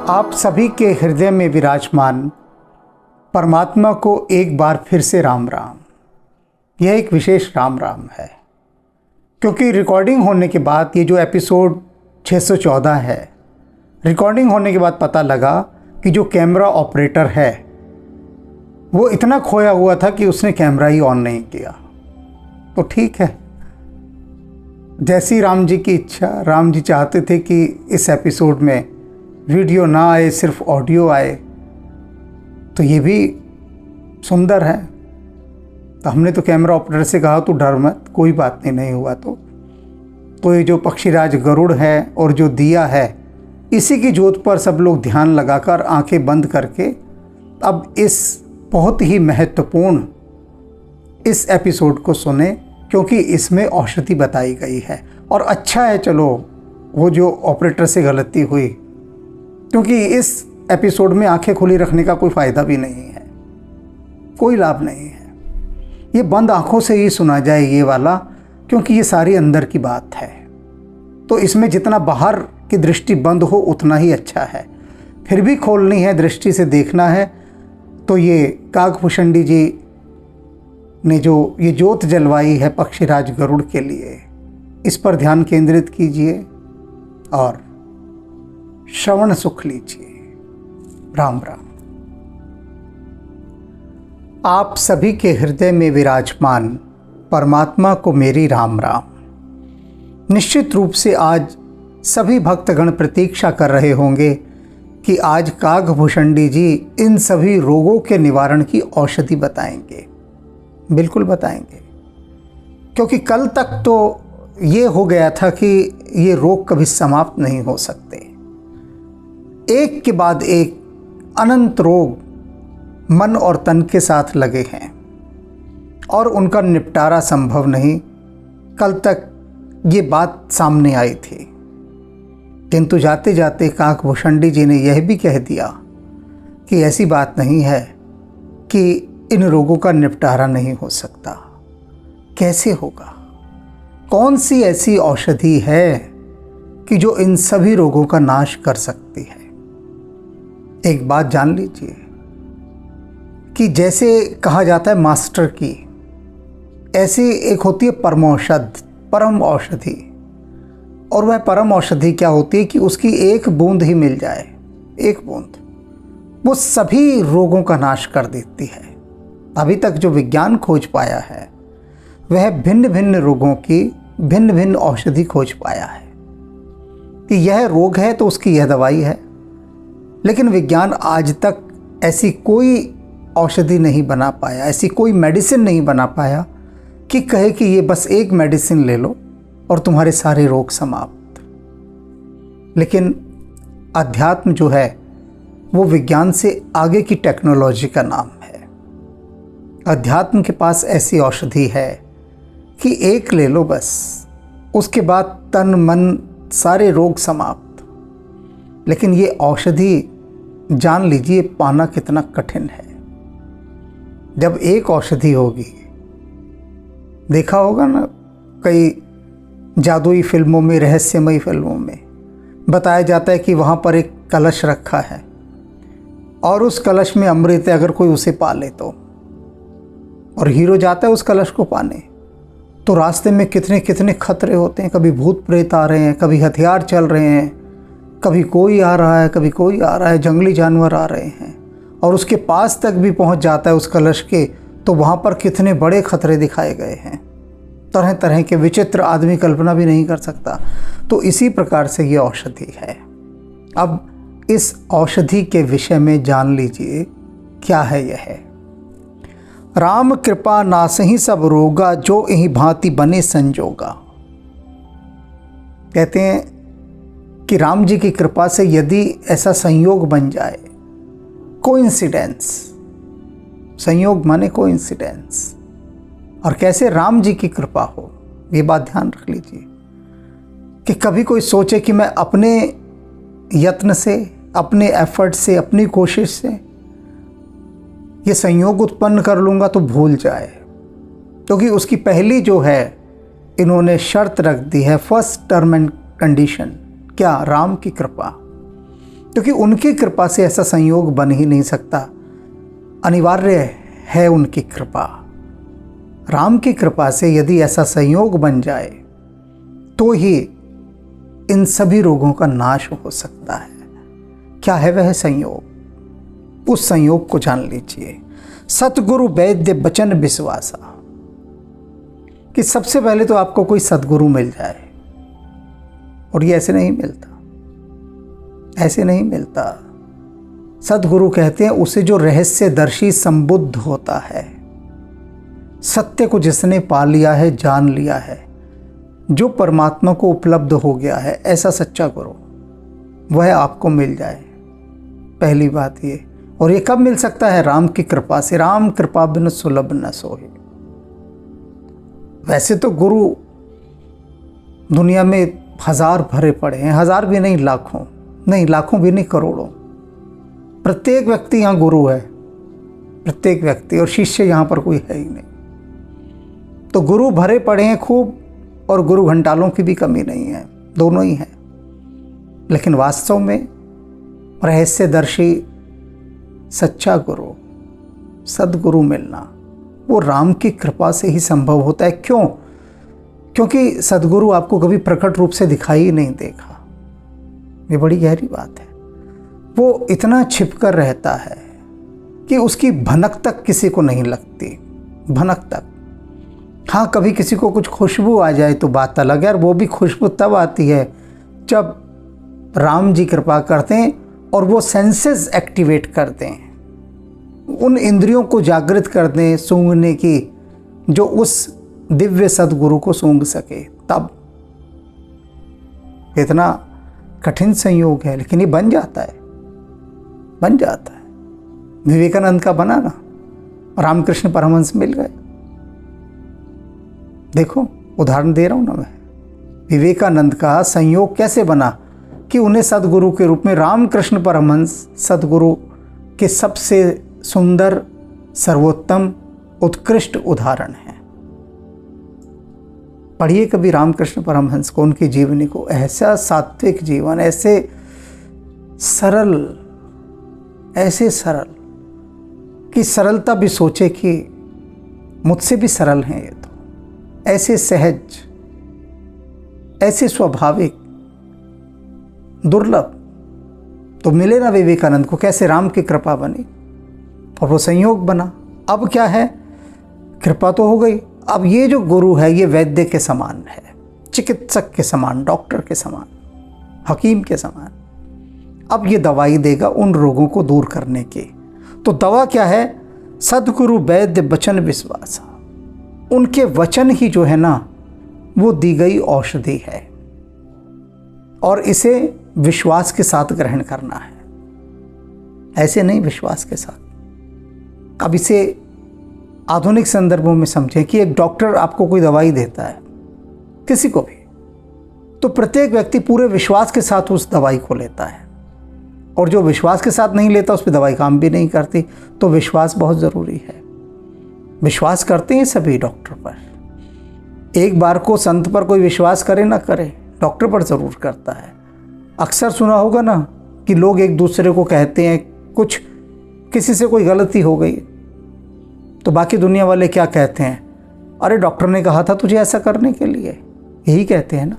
आप सभी के हृदय में विराजमान परमात्मा को एक बार फिर से राम राम। यह एक विशेष राम राम है, क्योंकि रिकॉर्डिंग होने के बाद ये जो एपिसोड 614 है, रिकॉर्डिंग होने के बाद पता लगा कि जो कैमरा ऑपरेटर है वो इतना खोया हुआ था कि उसने कैमरा ही ऑन नहीं किया। तो ठीक है, जैसी राम जी की इच्छा। राम जी चाहते थे कि इस एपिसोड में वीडियो ना आए, सिर्फ ऑडियो आए, तो ये भी सुंदर है। तो हमने तो कैमरा ऑपरेटर से कहा तू डर मत, कोई बात नहीं हुआ तो ये जो पक्षीराज गरुड़ है और जो दिया है, इसी की ज्योत पर सब लोग ध्यान लगाकर आंखें बंद करके अब इस बहुत ही महत्वपूर्ण इस एपिसोड को सुने, क्योंकि इसमें औषधि बताई गई है। और अच्छा है, चलो वो जो ऑपरेटर से गलती हुई, क्योंकि इस एपिसोड में आंखें खुली रखने का कोई फ़ायदा भी नहीं है, कोई लाभ नहीं है। ये बंद आंखों से ही सुना जाए ये वाला, क्योंकि ये सारी अंदर की बात है। तो इसमें जितना बाहर की दृष्टि बंद हो उतना ही अच्छा है। फिर भी खोलनी है, दृष्टि से देखना है। तो ये काकभूषणी जी ने जो ये ज्योत जलवाई है पक्षीराज गरुड़ के लिए, इस पर ध्यान केंद्रित कीजिए और श्रवण सुख लीजिए। राम राम। आप सभी के हृदय में विराजमान परमात्मा को मेरी राम राम। निश्चित रूप से आज सभी भक्तगण प्रतीक्षा कर रहे होंगे कि आज काकभूषणी जी इन सभी रोगों के निवारण की औषधि बताएंगे। बिल्कुल बताएंगे, क्योंकि कल तक तो ये हो गया था कि ये रोग कभी समाप्त नहीं हो सकते। एक के बाद एक अनंत रोग मन और तन के साथ लगे हैं और उनका निपटारा संभव नहीं। कल तक ये बात सामने आई थी, किंतु जाते जाते काकभूषणी जी ने यह भी कह दिया कि ऐसी बात नहीं है कि इन रोगों का निपटारा नहीं हो सकता। कैसे होगा? कौन सी ऐसी औषधि है कि जो इन सभी रोगों का नाश कर सकती है? एक बात जान लीजिए कि जैसे कहा जाता है मास्टर की, ऐसी एक होती है परम औषधि। और वह परम औषधि क्या होती है कि उसकी एक बूंद ही मिल जाए, एक बूंद, वो सभी रोगों का नाश कर देती है। अभी तक जो विज्ञान खोज पाया है वह भिन्न भिन्न रोगों की भिन्न भिन्न औषधि खोज पाया है कि यह रोग है तो उसकी यह दवाई है। लेकिन विज्ञान आज तक ऐसी कोई औषधि नहीं बना पाया, ऐसी कोई मेडिसिन नहीं बना पाया कि कहे कि ये बस एक मेडिसिन ले लो और तुम्हारे सारे रोग समाप्त। लेकिन अध्यात्म जो है वो विज्ञान से आगे की टेक्नोलॉजी का नाम है। अध्यात्म के पास ऐसी औषधि है कि एक ले लो बस, उसके बाद तन मन सारे रोग समाप्त। लेकिन ये औषधि जान लीजिए पाना कितना कठिन है। जब एक औषधि होगी, देखा होगा ना कई जादुई फिल्मों में, रहस्यमयी फिल्मों में बताया जाता है कि वहाँ पर एक कलश रखा है और उस कलश में अमृत है, अगर कोई उसे पा ले तो। और हीरो जाता है उस कलश को पाने, तो रास्ते में कितने कितने खतरे होते हैं। कभी भूत प्रेत आ रहे हैं, कभी हथियार चल रहे हैं, कभी कोई आ रहा है, कभी कोई आ रहा है, जंगली जानवर आ रहे हैं। और उसके पास तक भी पहुंच जाता है उस कलश के, तो वहाँ पर कितने बड़े खतरे दिखाए गए हैं, तरह तरह के विचित्र, आदमी कल्पना भी नहीं कर सकता। तो इसी प्रकार से ये औषधि है। अब इस औषधि के विषय में जान लीजिए क्या है यह। राम कृपा नासहि सब रोगा, जो यही भांति बने संजोगा। कहते हैं कि राम जी की कृपा से यदि ऐसा संयोग बन जाए, कोइंसिडेंस, संयोग माने कोइंसिडेंस, और कैसे राम जी की कृपा हो, ये बात ध्यान रख लीजिए कि कभी कोई सोचे कि मैं अपने यत्न से, अपने एफर्ट से, अपनी कोशिश से ये संयोग उत्पन्न कर लूँगा, तो भूल जाए। क्योंकि उसकी पहली जो है इन्होंने शर्त रख दी है, फर्स्ट टर्म एंड कंडीशन, क्या? राम की कृपा। क्योंकि उनकी कृपा से ऐसा संयोग बन ही नहीं सकता, अनिवार्य है उनकी कृपा। राम की कृपा से यदि ऐसा संयोग बन जाए तो ही इन सभी रोगों का नाश हो सकता है। क्या है वह संयोग? उस संयोग को जान लीजिए। सतगुरु वैद्य बचन विश्वासा, कि सबसे पहले तो आपको कोई सतगुरु मिल जाए, और ये ऐसे नहीं मिलता, ऐसे नहीं मिलता। सतगुरु कहते हैं उसे जो रहस्यदर्शी संबुद्ध होता है, सत्य को जिसने पा लिया है, जान लिया है, जो परमात्मा को उपलब्ध हो गया है, ऐसा सच्चा गुरु वह आपको मिल जाए। पहली बात ये। और ये कब मिल सकता है? राम की कृपा से। राम कृपा बिन सुलभ न सोहे। वैसे तो गुरु दुनिया में हजार भरे पड़े हैं, हजार भी नहीं, लाखों नहीं, लाखों भी नहीं, करोड़ों। प्रत्येक व्यक्ति यहाँ गुरु है, प्रत्येक व्यक्ति, और शिष्य यहाँ पर कोई है ही नहीं। तो गुरु भरे पड़े हैं खूब, और गुरु घंटालों की भी कमी नहीं है, दोनों ही हैं। लेकिन वास्तव में रहस्यदर्शी सच्चा गुरु, सद्गुरु मिलना वो राम की कृपा से ही संभव होता है। क्यों? क्योंकि सद्गुरु आपको कभी प्रकट रूप से दिखाई ही नहीं देगा। ये बड़ी गहरी बात है। वो इतना छिपकर रहता है कि उसकी भनक तक किसी को नहीं लगती, भनक तक। हाँ, कभी किसी को कुछ खुशबू आ जाए तो बात अलग है, और वो भी खुशबू तब आती है जब राम जी कृपा करते हैं और वो सेंसेस एक्टिवेट करते हैं, उन इंद्रियों को जागृत कर दें सूंघने की, जो उस दिव्य सद्गुरु को सूंघ सके। तब इतना कठिन संयोग है, लेकिन ये बन जाता है, बन जाता है। विवेकानंद का बना ना, रामकृष्ण परमहंस मिल गए। देखो, उदाहरण दे रहा हूं ना मैं। विवेकानंद का संयोग कैसे बना कि उन्हें सद्गुरु के रूप में रामकृष्ण परमहंस सद्गुरु के सबसे सुंदर, सर्वोत्तम, उत्कृष्ट उदाहरण है। पढ़िए कभी रामकृष्ण परमहंस को, उनकी जीवनी को। ऐसा सात्विक जीवन, ऐसे सरल, ऐसे सरल कि सरलता भी सोचे कि मुझसे भी सरल हैं ये तो। ऐसे सहज, ऐसे स्वाभाविक, दुर्लभ। तो मिले ना विवेकानंद को, कैसे राम की कृपा बनी और वो संयोग बना। अब क्या है? कृपा तो हो गई। अब ये जो गुरु है ये वैद्य के समान है, चिकित्सक के समान, डॉक्टर के समान, हकीम के समान। अब ये दवाई देगा उन रोगों को दूर करने की। तो दवा क्या है? सद्गुरु वैद्य वचन विश्वास। उनके वचन ही जो है ना वो दी गई औषधि है, और इसे विश्वास के साथ ग्रहण करना है, ऐसे नहीं विश्वास के साथ। अब इसे आधुनिक संदर्भों में समझें कि एक डॉक्टर आपको कोई दवाई देता है, किसी को भी, तो प्रत्येक व्यक्ति पूरे विश्वास के साथ उस दवाई को लेता है, और जो विश्वास के साथ नहीं लेता उस पर दवाई काम भी नहीं करती। तो विश्वास बहुत ज़रूरी है। विश्वास करते हैं सभी डॉक्टर पर। एक बार को संत पर कोई विश्वास करे ना करे, डॉक्टर पर ज़रूर करता है। अक्सर सुना होगा ना कि लोग एक दूसरे को कहते हैं, कुछ किसी से कोई गलती हो गई तो बाकी दुनिया वाले क्या कहते हैं? अरे डॉक्टर ने कहा था तुझे ऐसा करने के लिए। यही कहते हैं ना।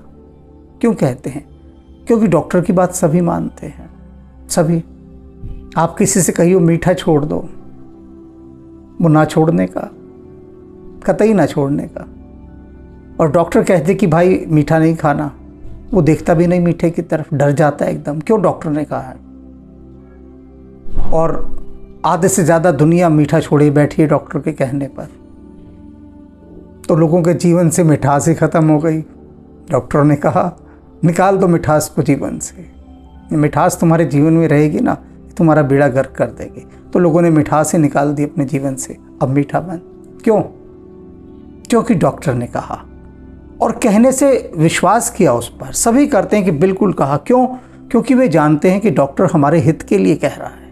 क्यों कहते हैं? क्योंकि डॉक्टर की बात सभी मानते हैं, सभी। आप किसी से कहिए मीठा छोड़ दो, वो ना छोड़ने का, कतई ना छोड़ने का। और डॉक्टर कहते कि भाई मीठा नहीं खाना, वो देखता भी नहीं मीठे की तरफ, डर जाता है एकदम। क्यों? डॉक्टर ने कहा है। और आधे से ज़्यादा दुनिया मीठा छोड़े बैठी है डॉक्टर के कहने पर। तो लोगों के जीवन से मिठास ही ख़त्म हो गई। डॉक्टर ने कहा निकाल दो मिठास को जीवन से, मिठास तुम्हारे जीवन में रहेगी ना, तुम्हारा बेड़ा गर्क कर देगी। तो लोगों ने मिठास ही निकाल दी अपने जीवन से, अब मीठा बंद। क्यों? क्योंकि डॉक्टर ने कहा, और कहने से विश्वास किया उस पर। सभी करते हैं कि बिल्कुल कहा। क्यों? क्योंकि वे जानते हैं कि डॉक्टर हमारे हित के लिए कह रहा है,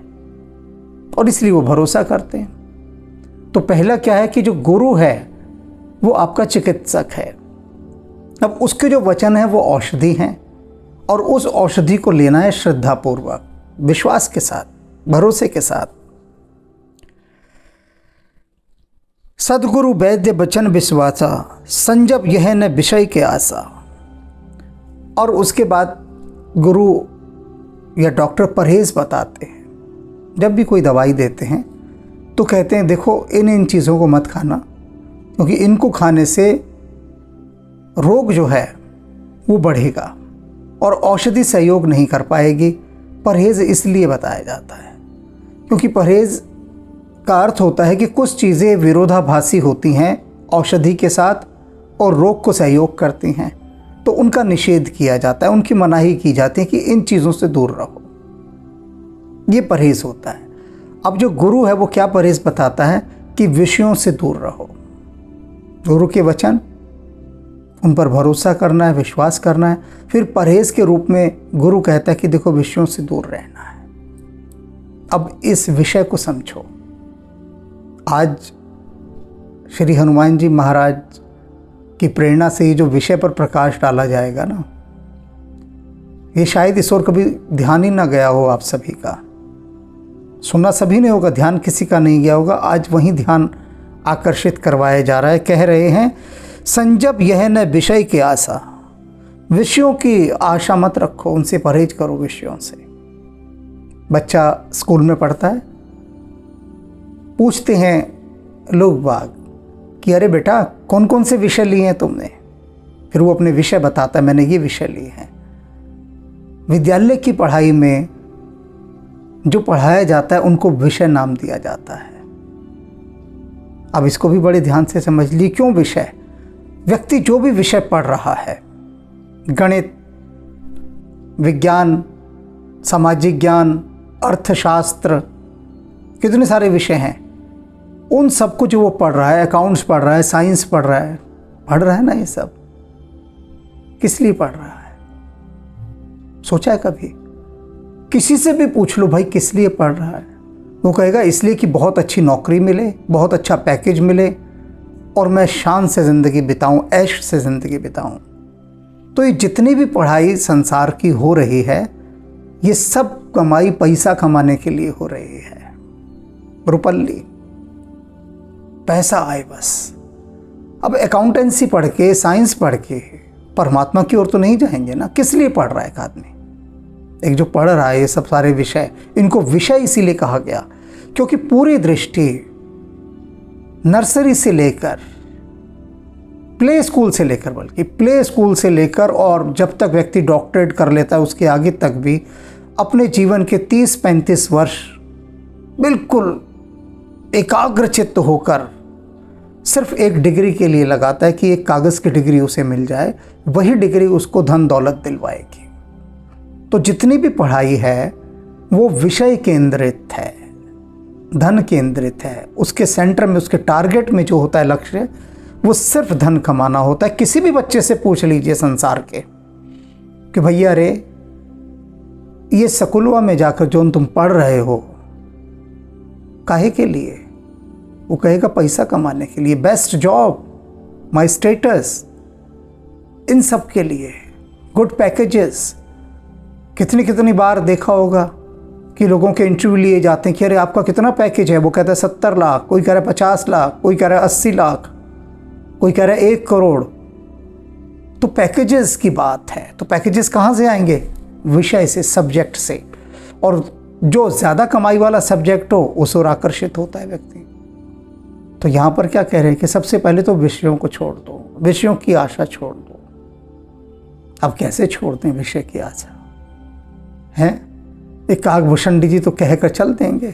और इसलिए वो भरोसा करते हैं। तो पहला क्या है कि जो गुरु है वो आपका चिकित्सक है। अब उसके जो वचन है वो औषधि हैं, और उस औषधि को लेना है श्रद्धापूर्वक। विश्वास के साथ, भरोसे के साथ। सदगुरु वैद्य बचन विश्वासा, संजब यह न विषय के आशा। और उसके बाद गुरु या डॉक्टर परहेज बताते हैं। जब भी कोई दवाई देते हैं तो कहते हैं देखो इन चीज़ों को मत खाना, क्योंकि इनको खाने से रोग जो है वो बढ़ेगा और औषधि सहयोग नहीं कर पाएगी। परहेज़ इसलिए बताया जाता है क्योंकि परहेज़ का अर्थ होता है कि कुछ चीज़ें विरोधाभासी होती हैं औषधि के साथ और रोग को सहयोग करती हैं, तो उनका निषेध किया जाता है, उनकी मनाही की जाती है कि इन चीज़ों से दूर रहो। ये परहेज़ होता है। अब जो गुरु है वो क्या परहेज़ बताता है कि विषयों से दूर रहो। गुरु के वचन, उन पर भरोसा करना है, विश्वास करना है। फिर परहेज़ के रूप में गुरु कहता है कि देखो विषयों से दूर रहना है। अब इस विषय को समझो। आज श्री हनुमान जी महाराज की प्रेरणा से ये जो विषय पर प्रकाश डाला जाएगा ना, ये शायद इस ओर कभी ध्यान ही ना गया हो आप सभी का। सुना सभी ने होगा, ध्यान किसी का नहीं गया होगा। आज वहीं ध्यान आकर्षित करवाया जा रहा है। कह रहे हैं संजब यह न विषय की आशा, विषयों की आशा मत रखो, उनसे परहेज करो विषयों से। बच्चा स्कूल में पढ़ता है, पूछते हैं लोग बाग कि अरे बेटा कौन कौन से विषय लिए हैं तुमने। फिर वो अपने विषय बताता है, मैंने ये विषय लिए हैं। विद्यालय की पढ़ाई में जो पढ़ाया जाता है उनको विषय नाम दिया जाता है। अब इसको भी बड़े ध्यान से समझ ली। क्यों विषय? व्यक्ति जो भी विषय पढ़ रहा है, गणित, विज्ञान, सामाजिक ज्ञान, अर्थशास्त्र, कितने सारे विषय हैं, उन सब कुछ जो वो पढ़ रहा है, अकाउंट्स पढ़ रहा है, साइंस पढ़ रहा है ना, ये सब किस लिए पढ़ रहा है? सोचा है कभी? किसी से भी पूछ लो भाई किस लिए पढ़ रहा है, वो कहेगा इसलिए कि बहुत अच्छी नौकरी मिले, बहुत अच्छा पैकेज मिले और मैं शान से ज़िंदगी बिताऊं, ऐश से ज़िंदगी बिताऊं। तो ये जितनी भी पढ़ाई संसार की हो रही है, ये सब कमाई पैसा कमाने के लिए हो रही है। रुपल्ली, पैसा आए बस। अब अकाउंटेंसी पढ़ के, साइंस पढ़ के परमात्मा की ओर तो नहीं जाएंगे ना। किस लिए पढ़ रहा है एक आदमी? एक जो पढ़ रहा है ये सब सारे विषय, इनको विषय इसीलिए कहा गया क्योंकि पूरी दृष्टि नर्सरी से लेकर प्ले स्कूल से लेकर, बल्कि प्ले स्कूल से लेकर और जब तक व्यक्ति डॉक्टरेट कर लेता है उसके आगे तक भी अपने जीवन के 30-35 वर्ष बिल्कुल एकाग्रचित्त होकर सिर्फ एक डिग्री के लिए लगाता है कि एक कागज़ की डिग्री उसे मिल जाए। वही डिग्री उसको धन दौलत दिलवाएगी। तो जितनी भी पढ़ाई है वो विषय केंद्रित है, धन केंद्रित है। उसके सेंटर में, उसके टारगेट में जो होता है लक्ष्य, वो सिर्फ धन कमाना होता है। किसी भी बच्चे से पूछ लीजिए संसार के कि भैया रे ये स्कूलवा में जाकर जो तुम पढ़ रहे हो काहे के लिए? वो कहेगा पैसा कमाने के लिए, बेस्ट जॉब, माय स्टेटस, इन सब के लिए, गुड पैकेजेस। कितनी कितनी बार देखा होगा कि लोगों के इंटरव्यू लिए जाते हैं कि अरे आपका कितना पैकेज है? वो कहता है 70 लाख, कोई कह रहा है 50 लाख, कोई कह रहा है 80 लाख, कोई कह रहा है 1 करोड़। तो पैकेजेस की बात है। तो पैकेजेस कहाँ से आएंगे? विषय से, सब्जेक्ट से। और जो ज़्यादा कमाई वाला सब्जेक्ट हो उस ओर आकर्षित होता है व्यक्ति। तो यहाँ पर क्या कह रहे हैं कि सबसे पहले तो विषयों को छोड़ दो, विषयों की आशा छोड़ दो। अब कैसे छोड़ते हैं विषय की आशा? हैं एक काकभूषण जी तो कहकर चल देंगे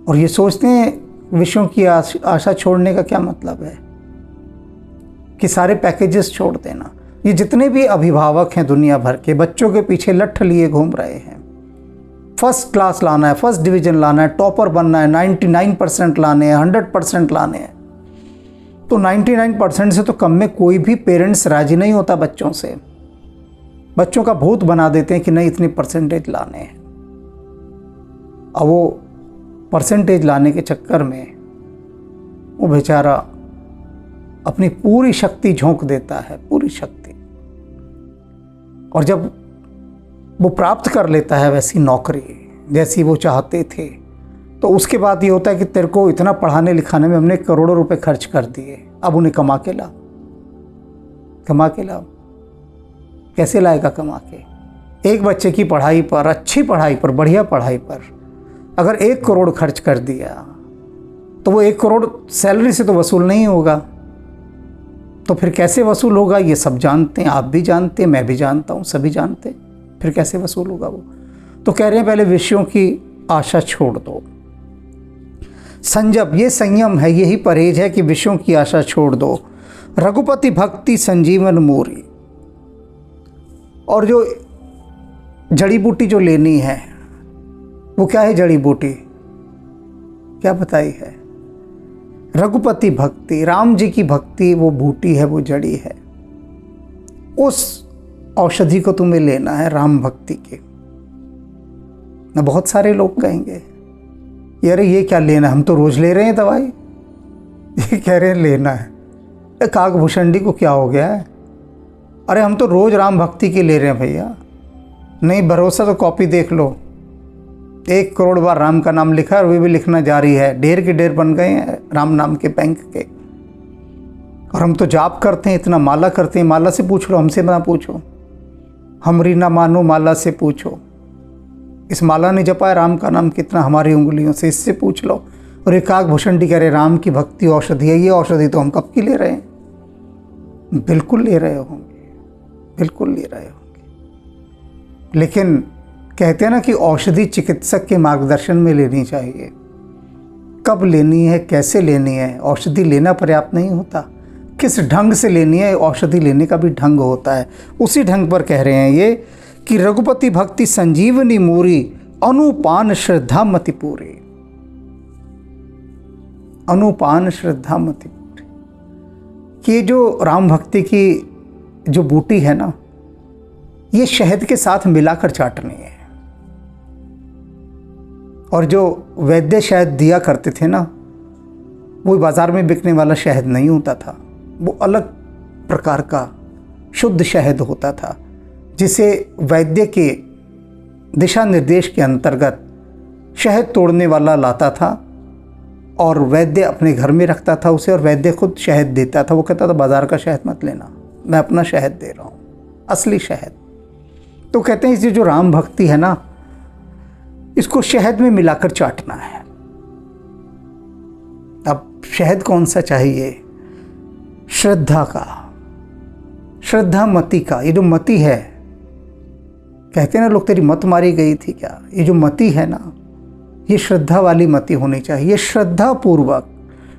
और ये सोचते हैं विषयों की आशा छोड़ने का क्या मतलब है कि सारे पैकेजेस छोड़ देना। ये जितने भी अभिभावक हैं दुनिया भर के, बच्चों के पीछे लठ लिए घूम रहे हैं। फर्स्ट क्लास लाना है, फर्स्ट डिवीजन लाना है, टॉपर बनना है, 99% लाने हैं, 100% लाने हैं। तो 99% से तो कम में कोई भी पेरेंट्स राजी नहीं होता बच्चों से। बच्चों का भूत बना देते हैं कि नहीं इतनी परसेंटेज लाने हैं। अब वो परसेंटेज लाने के चक्कर में वो बेचारा अपनी पूरी शक्ति झोंक देता है, पूरी शक्ति। और जब वो प्राप्त कर लेता है वैसी नौकरी जैसी वो चाहते थे, तो उसके बाद ये होता है कि तेरे को इतना पढ़ाने लिखाने में हमने करोड़ों रुपए खर्च कर दिए, अब उन्हें कमा के ला। कैसे लाएगा कमा के? एक बच्चे की पढ़ाई पर, अच्छी पढ़ाई पर, बढ़िया पढ़ाई पर अगर 1 करोड़ खर्च कर दिया तो वो 1 करोड़ सैलरी से तो वसूल नहीं होगा। तो फिर कैसे वसूल होगा? ये सब जानते हैं, आप भी जानते हैं, मैं भी जानता हूँ, सभी जानते हैं। फिर कैसे वसूल होगा वो? तो कह रहे हैं पहले विषयों की आशा छोड़ दो। संजम, ये संयम है, यही परहेज है कि विषयों की आशा छोड़ दो। रघुपति भक्ति संजीवन मूरी, और जो जड़ी बूटी जो लेनी है वो क्या है? जड़ी बूटी क्या बताई है? रघुपति भक्ति, राम जी की भक्ति वो बूटी है, वो जड़ी है। उस औषधि को तुम्हें लेना है, राम भक्ति के। ना बहुत सारे लोग कहेंगे यार ये क्या लेना, हम तो रोज ले रहे हैं दवाई, ये कह रहे हैं लेना है। काकभूषणी को क्या हो गया है? अरे हम तो रोज राम भक्ति की ले रहे हैं भैया। नहीं भरोसा तो कॉपी देख लो, 1 करोड़ बार राम का नाम लिखा है और वे भी लिखना जारी है। ढेर के ढेर बन गए हैं राम नाम के बैंक के। और हम तो जाप करते हैं, इतना माला करते हैं। माला से पूछ लो, हमसे ना पूछो। हमरी ना मानो, माला से पूछो। इस माला ने जपा है राम का नाम कितना हमारी उंगलियों से, इससे पूछ लो। और एक काकभूषणी कह रहे राम की भक्ति औषधि है। ये औषधि तो हम कब की ले रहे हैं? बिल्कुल ले रहे होंगे, बिल्कुल ले रहे होंगे। लेकिन कहते हैं ना कि औषधि चिकित्सक के मार्गदर्शन में लेनी चाहिए। कब लेनी है, कैसे लेनी है? औषधि लेना पर्याप्त नहीं होता, किस ढंग से लेनी है, औषधि लेने का भी ढंग होता है। उसी ढंग पर कह रहे हैं ये कि रघुपति भक्ति संजीवनी मूरी, अनुपान श्रद्धा मति पूरी। अनुपान श्रद्धा मति पूरी, कि जो राम भक्ति की जो बूटी है ना, ये शहद के साथ मिलाकर चाटनी है। और जो वैद्य शहद दिया करते थे ना, वो बाजार में बिकने वाला शहद नहीं होता था, वो अलग प्रकार का शुद्ध शहद होता था, जिसे वैद्य के दिशा निर्देश के अंतर्गत शहद तोड़ने वाला लाता था और वैद्य अपने घर में रखता था उसे, और वैद्य खुद शहद देता था। वो कहता था बाजार का शहद मत लेना, मैं अपना शहद दे रहा हूँ, असली शहद। तो कहते हैं इसे जो राम भक्ति है ना, इसको शहद में मिलाकर चाटना है। अब शहद कौन सा चाहिए? श्रद्धा का, श्रद्धा मति का। ये जो मति है, कहते हैं ना लोग तेरी मत मारी गई थी क्या, ये जो मति है ना, ये श्रद्धा वाली मति होनी चाहिए। ये श्रद्धा पूर्वक,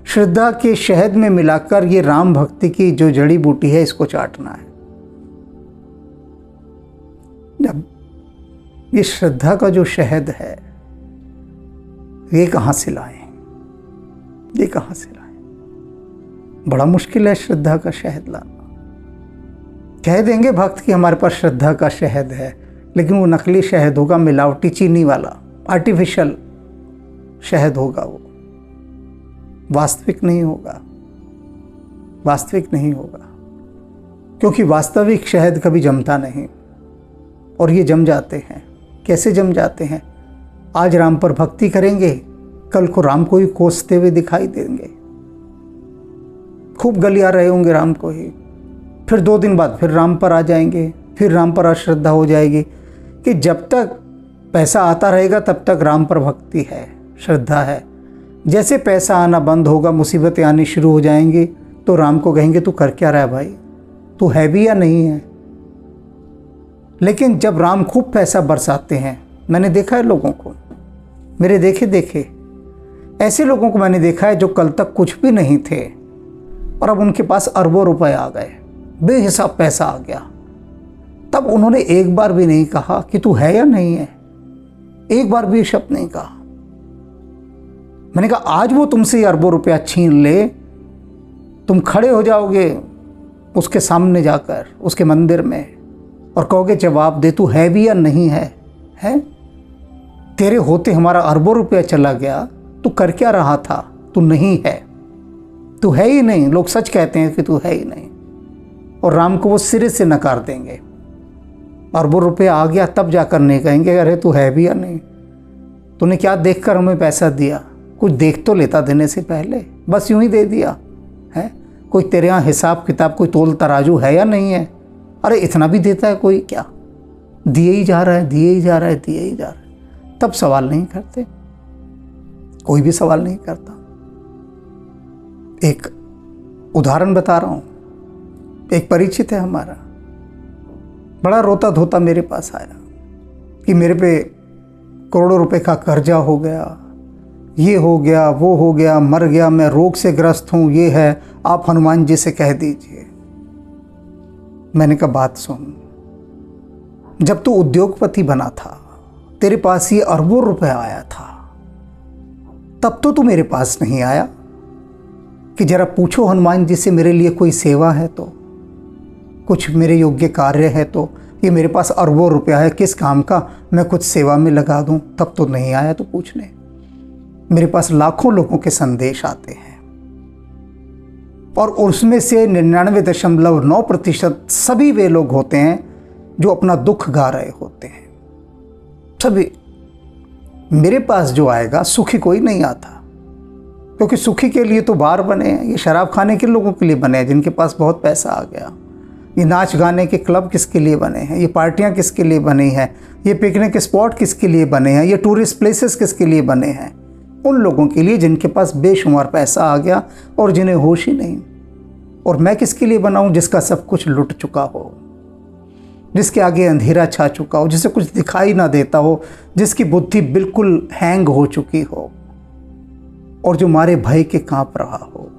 श्रद्धा के शहद में मिलाकर ये राम भक्ति की जो जड़ी बूटी है इसको चाटना है। जब ये श्रद्धा का जो शहद है, ये कहाँ से लाएं? ये कहाँ से लाएं? बड़ा मुश्किल है श्रद्धा का शहद लाना। कह देंगे भक्त कि हमारे पास श्रद्धा का शहद है, लेकिन वो नकली शहद होगा, मिलावटी चीनी वाला, आर्टिफिशियल शहद होगा, वो वास्तविक नहीं होगा, वास्तविक नहीं होगा। क्योंकि वास्तविक शहद कभी जमता नहीं, और ये जम जाते हैं। कैसे जम जाते हैं? आज राम पर भक्ति करेंगे, कल को राम को ही कोसते हुए दिखाई देंगे, खूब गलिया रहे होंगे राम को ही। फिर 2 दिन बाद फिर राम पर आ जाएंगे, फिर राम पर अश्रद्धा हो जाएगी। कि जब तक पैसा आता रहेगा तब तक राम पर भक्ति है, श्रद्धा है। जैसे पैसा आना बंद होगा, मुसीबतें आनी शुरू हो जाएंगी, तो राम को कहेंगे तू कर क्या रहा है भाई, तू है भी या नहीं है। लेकिन जब राम खूब पैसा बरसाते हैं, मैंने देखा है लोगों को, मेरे देखे ऐसे लोगों को मैंने देखा है जो कल तक कुछ भी नहीं थे और अब उनके पास अरबों रुपए आ गए, बेहिसाब पैसा आ गया। तब उन्होंने एक बार भी नहीं कहा कि तू है या नहीं है, एक बार भी शब्द नहीं कहा। मैंने कहा आज वो तुमसे अरबों रुपया छीन ले, तुम खड़े हो जाओगे उसके सामने जाकर, उसके मंदिर में, और कहोगे जवाब दे, तू है भी या नहीं है? है? तेरे होते हमारा अरबों रुपया चला गया, तू कर क्या रहा था? तू नहीं है, तू है ही नहीं। लोग सच कहते हैं कि तू है ही नहीं, और राम को वो सिरे से नकार देंगे। अरबों रुपये आ गया तब जाकर नहीं कहेंगे अरे तू है भी या नहीं, तूने क्या देखकर हमें पैसा दिया, कुछ देख तो लेता देने से पहले, बस यूं ही दे दिया है। कोई तेरे यहाँ हिसाब किताब, कोई तोल तराजू है या नहीं है? अरे इतना भी देता है कोई क्या? दिए ही जा रहा है, दिए ही जा रहा है, दिए ही जा रहा है। तब सवाल नहीं करते, कोई भी सवाल नहीं करता। एक उदाहरण बता रहा हूं, एक परिचित है हमारा, बड़ा रोता धोता मेरे पास आया कि मेरे पे करोड़ों रुपए का कर्जा हो गया, ये हो गया, वो हो गया, मर गया, मैं रोग से ग्रस्त हूं, ये है, आप हनुमान जी से कह दीजिए। मैंने कहा बात सुन, जब तू उद्योगपति बना था, तेरे पास ये अरबों रुपए आया था, तब तो तू मेरे पास नहीं आया कि जरा पूछो हनुमान जी से मेरे लिए कोई सेवा है तो, कुछ मेरे योग्य कार्य है तो, ये मेरे पास अरबों रुपया है, किस काम का, मैं कुछ सेवा में लगा दूं। तब तो नहीं आया तो पूछने। मेरे पास लाखों लोगों के संदेश आते हैं और उसमें से 99.9% सभी वे लोग होते हैं जो अपना दुख गा रहे होते हैं। सभी। मेरे पास जो आएगा, सुखी कोई नहीं आता, क्योंकि सुखी के लिए तो बार बने हैं, ये शराब खाने के लोगों के लिए बने हैं जिनके पास बहुत पैसा आ गया। ये नाच गाने के क्लब किसके लिए बने हैं, ये पार्टियां किसके लिए बनी हैं, ये पिकनिक स्पॉट किसके लिए बने हैं, ये टूरिस्ट प्लेसेस किसके लिए बने हैं? उन लोगों के लिए जिनके पास बेशुमार पैसा आ गया और जिन्हें होश ही नहीं। और मैं किसके लिए बनाऊं? जिसका सब कुछ लुट चुका हो, जिसके आगे अंधेरा छा चुका हो, जिसे कुछ दिखाई ना देता हो, जिसकी बुद्धि बिल्कुल हैंग हो चुकी हो और जो मारे भय के कांप रहा हो,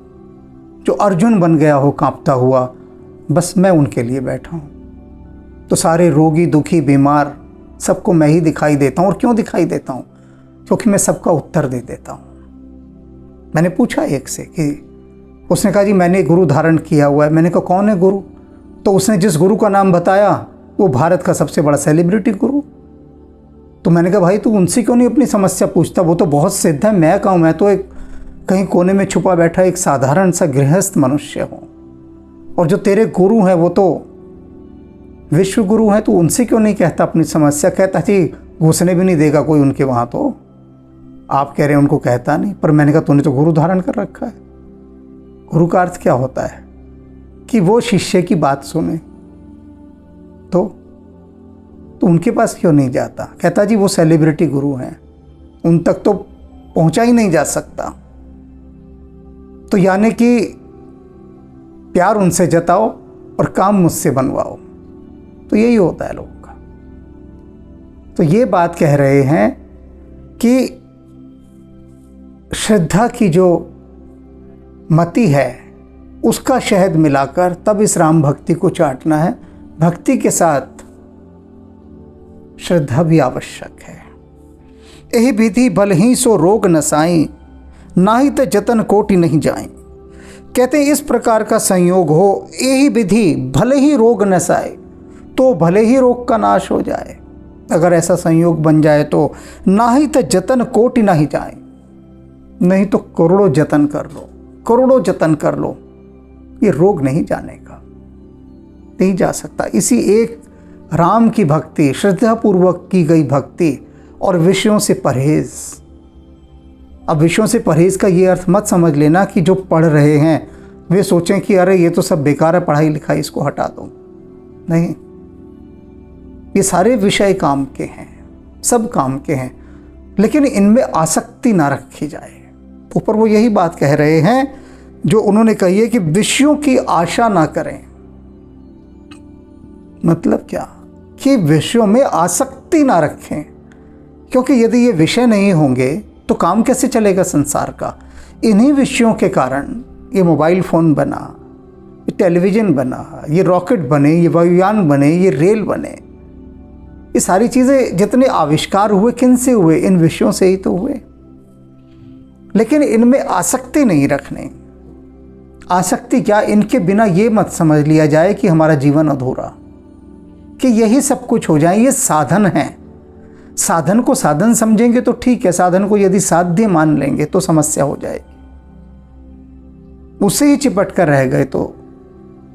जो अर्जुन बन गया हो कांपता हुआ। बस मैं उनके लिए बैठा हूं। तो सारे रोगी, दुखी, बीमार सबको मैं ही दिखाई देता हूं। और क्यों दिखाई देता हूं? क्योंकि मैं सबका उत्तर दे देता हूं। मैंने पूछा एक से कि उसने कहा जी मैंने गुरु धारण किया हुआ है। मैंने कहा कौन है गुरु? तो उसने जिस गुरु का नाम बताया वो भारत का सबसे बड़ा सेलिब्रिटी गुरु। तो मैंने कहा भाई तू उनसे क्यों नहीं अपनी समस्या पूछता? वो तो बहुत सिद्ध है, मैं कहूँ मैं तो एक कहीं कोने में छुपा बैठा एक साधारण सा गृहस्थ मनुष्य हूँ, और जो तेरे गुरु हैं वो तो विश्व गुरु हैं, तो उनसे क्यों नहीं कहता अपनी समस्या? कहता जी घुसने भी नहीं देगा कोई उनके वहाँ, तो आप कह रहे हैं उनको कहता नहीं। पर मैंने कहा तूने तो गुरु धारण कर रखा है। गुरु का अर्थ क्या होता है? कि वो शिष्य की बात सुने। तो उनके पास क्यों नहीं जाता? कहता जी वो सेलिब्रिटी गुरु हैं, उन तक तो पहुंचा ही नहीं जा सकता। तो यानी कि प्यार उनसे जताओ और काम मुझसे बनवाओ। तो यही होता है लोगों का। तो ये बात कह रहे हैं कि श्रद्धा की जो मति है उसका शहद मिलाकर तब इस राम भक्ति को चाटना है। भक्ति के साथ श्रद्धा भी आवश्यक है। यही विधि भल ही सो रोग नसाई, नाही तो जतन कोटि नहीं जाए। कहते हैं इस प्रकार का संयोग हो, यही विधि भले ही रोग नसाए, तो भले ही रोग का नाश हो जाए। अगर ऐसा संयोग बन जाए तो नाही तो जतन कोटि नहीं जाए, नहीं तो करोड़ों जतन कर लो, करोड़ों जतन कर लो, ये रोग नहीं जाने का, नहीं जा सकता। इसी एक राम की भक्ति, श्रद्धापूर्वक की गई भक्ति और विषयों से परहेज। अब विषयों से परहेज का ये अर्थ मत समझ लेना कि जो पढ़ रहे हैं वे सोचें कि अरे ये तो सब बेकार है, पढ़ाई लिखाई इसको हटा दो। नहीं, ये सारे विषय काम के हैं, सब काम के हैं, लेकिन इनमें आसक्ति ना रखी जाए। ऊपर वो यही बात कह रहे हैं जो उन्होंने कही है कि विषयों की आशा ना करें। मतलब क्या? कि विषयों में आसक्ति ना रखें, क्योंकि यदि ये विषय नहीं होंगे तो काम कैसे चलेगा संसार का? इन्हीं विषयों के कारण ये मोबाइल फ़ोन बना, ये टेलीविज़न बना, ये रॉकेट बने, ये वायुयान बने, ये रेल बने। ये सारी चीज़ें जितने आविष्कार हुए किन से हुए? इन विषयों से ही तो हुए। लेकिन इनमें आसक्ति नहीं रखने। आसक्ति क्या? इनके बिना ये मत समझ लिया जाए कि हमारा जीवन अधूरा, कि यही सब कुछ हो जाए। ये साधन है। साधन को साधन समझेंगे तो ठीक है, साधन को यदि साध्य मान लेंगे तो समस्या हो जाएगी। उससे ही चिपट कर रह गए तो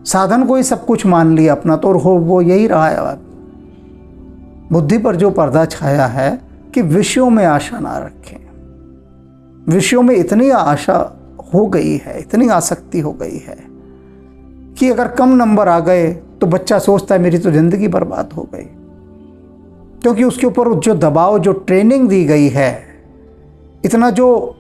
साधन को ही सब कुछ मान लिया अपना, तो हो वो यही रहा है। बुद्धि पर जो पर्दा छाया है कि विषयों में आशा ना रखें। विषयों में इतनी आशा हो गई है, इतनी आसक्ति हो गई है कि अगर कम नंबर आ गए तो बच्चा सोचता है मेरी तो ज़िंदगी बर्बाद हो गई, क्योंकि उसके ऊपर जो दबाव, जो ट्रेनिंग दी गई है, इतना जो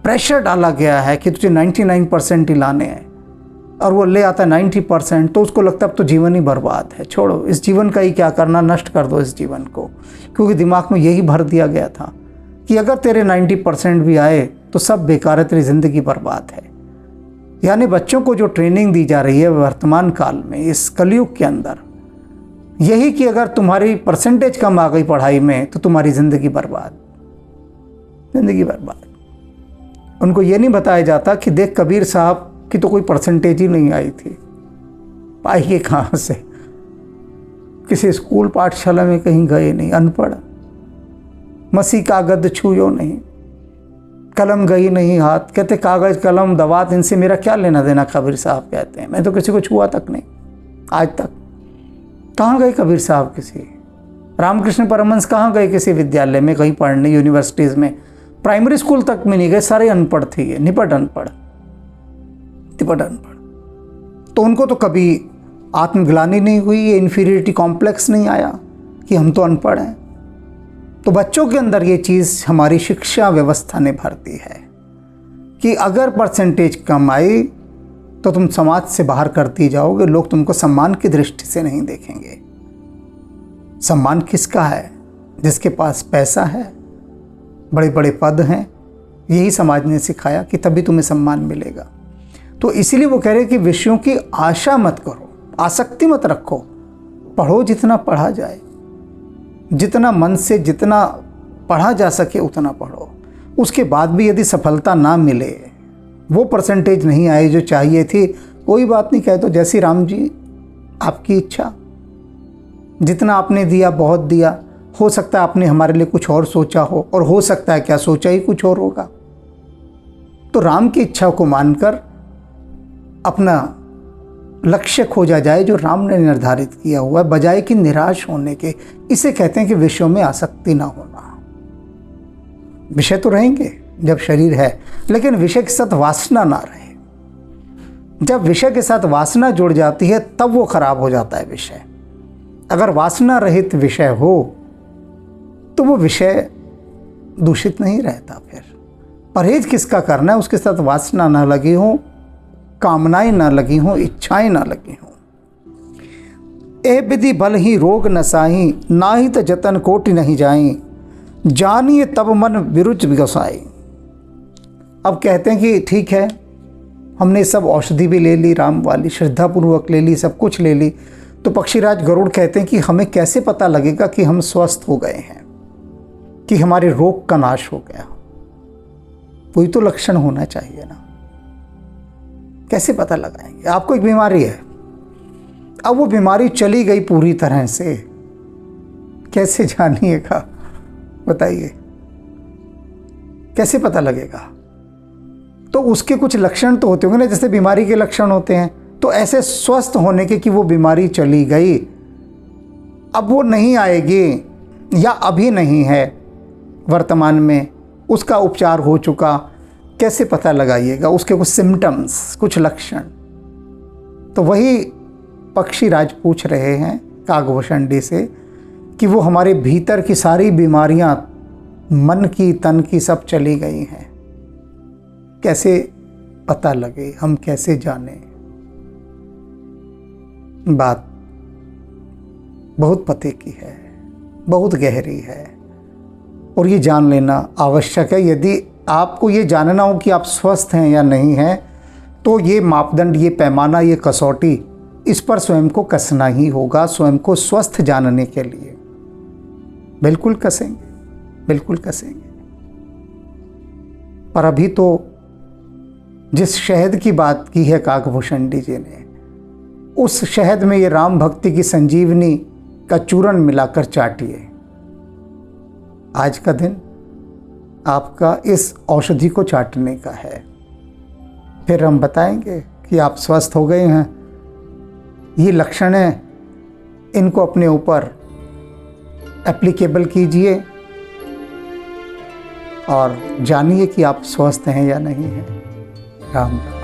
प्रेशर डाला गया है कि तुझे 99% ही लाने हैं और वो ले आता है 90%, तो उसको लगता है अब तो जीवन ही बर्बाद है, छोड़ो इस जीवन का ही क्या करना, नष्ट कर दो इस जीवन को। क्योंकि दिमाग में यही भर दिया गया था कि अगर तेरे 90% भी आए तो सब बेकार है, तेरी ज़िंदगी बर्बाद है। यानी बच्चों को जो ट्रेनिंग दी जा रही है वर्तमान काल में, इस कलयुग के अंदर, यही कि अगर तुम्हारी परसेंटेज कम आ गई पढ़ाई में तो तुम्हारी ज़िंदगी बर्बाद, ज़िंदगी बर्बाद। उनको ये नहीं बताया जाता कि देख कबीर साहब की तो कोई परसेंटेज ही नहीं आई थी, पाइए कहाँ से, किसी स्कूल पाठशाला में कहीं गए नहीं, अनपढ़, मसी कागज छूयो नहीं, कलम गई नहीं हाथ। कहते कागज कलम दवात इनसे मेरा क्या लेना देना, कबीर साहब कहते हैं। मैं तो किसी को छुआ तक नहीं आज तक। कहाँ गए कबीर साहब किसी, रामकृष्ण परमहंस कहाँ गए किसी विद्यालय में कहीं पढ़ने, यूनिवर्सिटीज़ में, प्राइमरी स्कूल तक में नहीं गए, सारे अनपढ़ थे, ये निपट अनपढ़। तो उनको तो कभी आत्मग्लानि नहीं हुई, ये इन्फीरियरिटी कॉम्प्लेक्स नहीं आया कि हम तो अनपढ़ हैं। तो बच्चों के अंदर ये चीज़ हमारी शिक्षा व्यवस्था ने भर दी है कि अगर परसेंटेज कम आई तो तुम समाज से बाहर करती जाओगे, लोग तुमको सम्मान की दृष्टि से नहीं देखेंगे। सम्मान किसका है? जिसके पास पैसा है, बड़े बड़े पद हैं, यही समाज ने सिखाया कि तभी तुम्हें सम्मान मिलेगा। तो इसीलिए वो कह रहे हैं कि विषयों की आशा मत करो, आसक्ति मत रखो, पढ़ो जितना पढ़ा जाए, जितना मन से जितना पढ़ा जा सके उतना पढ़ो। उसके बाद भी यदि सफलता ना मिले, वो परसेंटेज नहीं आई जो चाहिए थी, कोई बात नहीं, कहे तो जैसी राम जी आपकी इच्छा, जितना आपने दिया बहुत दिया, हो सकता है आपने हमारे लिए कुछ और सोचा हो, और हो सकता है क्या सोचा ही कुछ और होगा। तो राम की इच्छा को मानकर अपना लक्ष्य खोजा जाए जो राम ने निर्धारित किया हुआ है, बजाय कि निराश होने के। इसे कहते हैं कि विषयों में आसक्ति ना होना। विषय तो रहेंगे जब शरीर है, लेकिन विषय के साथ वासना ना रहे। जब विषय के साथ वासना जुड़ जाती है तब वो खराब हो जाता है विषय। अगर वासना रहित विषय हो तो वो विषय दूषित नहीं रहता। फिर परहेज किसका करना है? उसके साथ वासना ना लगी हो, कामनाएं ना लगी हो, इच्छाएं ना लगी हो। ए विधि भल ही रोग न साही, नाही तो जतन कोटि नहीं जाई, जानिए तब मन विरुच गोसाई। अब कहते हैं कि ठीक है, हमने सब औषधि भी ले ली, राम वाली श्रद्धापूर्वक ले ली, सब कुछ ले ली, तो पक्षीराज गरुड़ कहते हैं कि हमें कैसे पता लगेगा कि हम स्वस्थ हो गए हैं, कि हमारे रोग का नाश हो गया? कोई तो लक्षण होना चाहिए ना, कैसे पता लगाएंगे? आपको एक बीमारी है, अब वो बीमारी चली गई पूरी तरह से, कैसे जानिएगा? बताइए, कैसे पता लगेगा? तो उसके कुछ लक्षण तो होते होंगे ना, जैसे बीमारी के लक्षण होते हैं। तो ऐसे स्वस्थ होने के कि वो बीमारी चली गई, अब वो नहीं आएगी, या अभी नहीं है, वर्तमान में उसका उपचार हो चुका, कैसे पता लगाइएगा? उसके कुछ सिम्टम्स, कुछ लक्षण। तो वही पक्षीराज पूछ रहे हैं कागभूषणी से कि वो हमारे भीतर की सारी बीमारियां, मन की, तन की, सब चली गई हैं, कैसे पता लगे, हम कैसे जाने? बात बहुत पते की है, बहुत गहरी है, और ये जान लेना आवश्यक है। यदि आपको ये जानना हो कि आप स्वस्थ हैं या नहीं हैं, तो ये मापदंड, ये पैमाना, ये कसौटी, इस पर स्वयं को कसना ही होगा। स्वयं को स्वस्थ जानने के लिए बिल्कुल कसेंगे, बिल्कुल कसेंगे। पर अभी तो जिस शहद की बात की है काकभूषणी जी ने, उस शहद में ये राम भक्ति की संजीवनी का चूर्ण मिलाकर चाटिए। आज का दिन आपका इस औषधि को चाटने का है, फिर हम बताएंगे कि आप स्वस्थ हो गए हैं। ये लक्षण हैं, इनको अपने ऊपर एप्लीकेबल कीजिए और जानिए कि आप स्वस्थ हैं या नहीं हैं। राम राम।